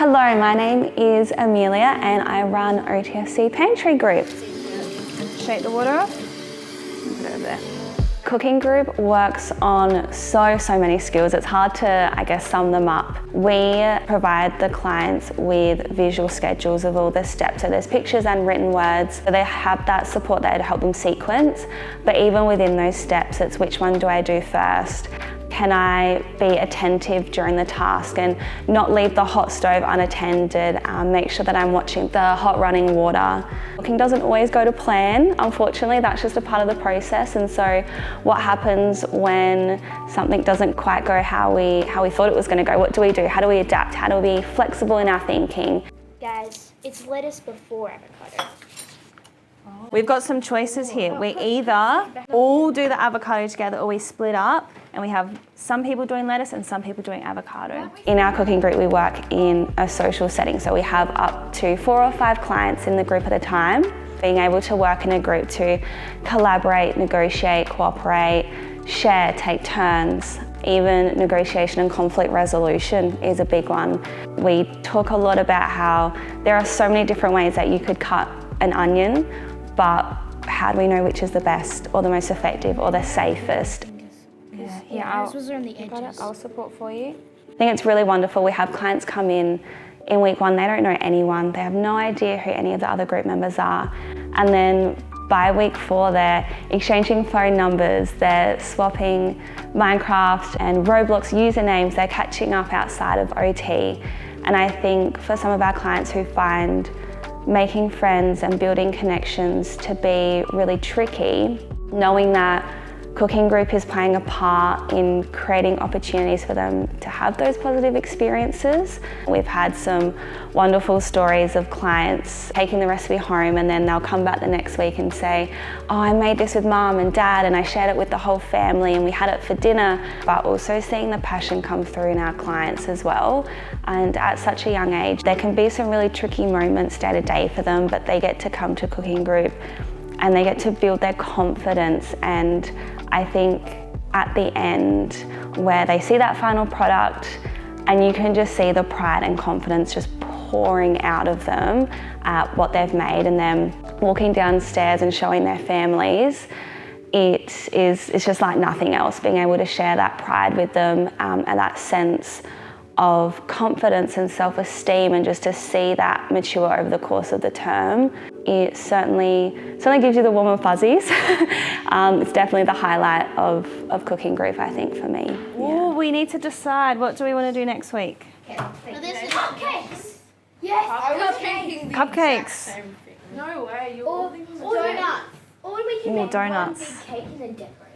Hello, my name is Amelia and I run OTFC Pantry group. Shake the water off, put it over there. Cooking group works on so many skills. It's hard to, sum them up. We provide the clients with visual schedules of all the steps. So there's pictures and written words. So they have that support there to help them sequence. But even within those steps, it's which one do I do first? Can I be attentive during the task and not leave the hot stove unattended? Make sure that I'm watching the hot running water. Cooking doesn't always go to plan. Unfortunately, that's just a part of the process. And so what happens when something doesn't quite go how we thought it was going to go? What do we do? How do we adapt? How do we be flexible in our thinking? Guys, it's lettuce before avocado. We've got some choices here. We either all do the avocado together or we split up and we have some people doing lettuce and some people doing avocado. In our cooking group, we work in a social setting. So we have up to 4 or 5 clients in the group at a time. Being able to work in a group to collaborate, negotiate, cooperate, share, take turns. Even negotiation and conflict resolution is a big one. We talk a lot about how there are so many different ways that you could cut an onion, but how do we know which is the best or the most effective or the safest? I'll support for you. I think it's really wonderful. We have clients come in week 1, they don't know anyone. They have no idea who any of the other group members are. And then by week 4, they're exchanging phone numbers, they're swapping Minecraft and Roblox usernames, they're catching up outside of OT. And I think for some of our clients who find making friends and building connections to be really tricky, knowing that cooking group is playing a part in creating opportunities for them to have those positive experiences. We've had some wonderful stories of clients taking the recipe home and then they'll come back the next week and say, oh, I made this with mum and dad and I shared it with the whole family and we had it for dinner. But also seeing the passion come through in our clients as well. And at such a young age, there can be some really tricky moments day to day for them, but they get to come to cooking group and they get to build their confidence. And I think at the end where they see that final product and you can just see the pride and confidence just pouring out of them at what they've made and then walking downstairs and showing their families, it's just like nothing else, being able to share that pride with them and that sense of confidence and self-esteem and just to see that mature over the course of the term. It certainly gives you the warm and fuzzies. It's definitely the highlight of cooking group, I think, for me. Oh, we need to decide, what do we want to do next week? This is cupcakes. Yes, I was thinking the Cupcakes. No way, you're or donuts. Or we can make donuts. one big cake and then decorate.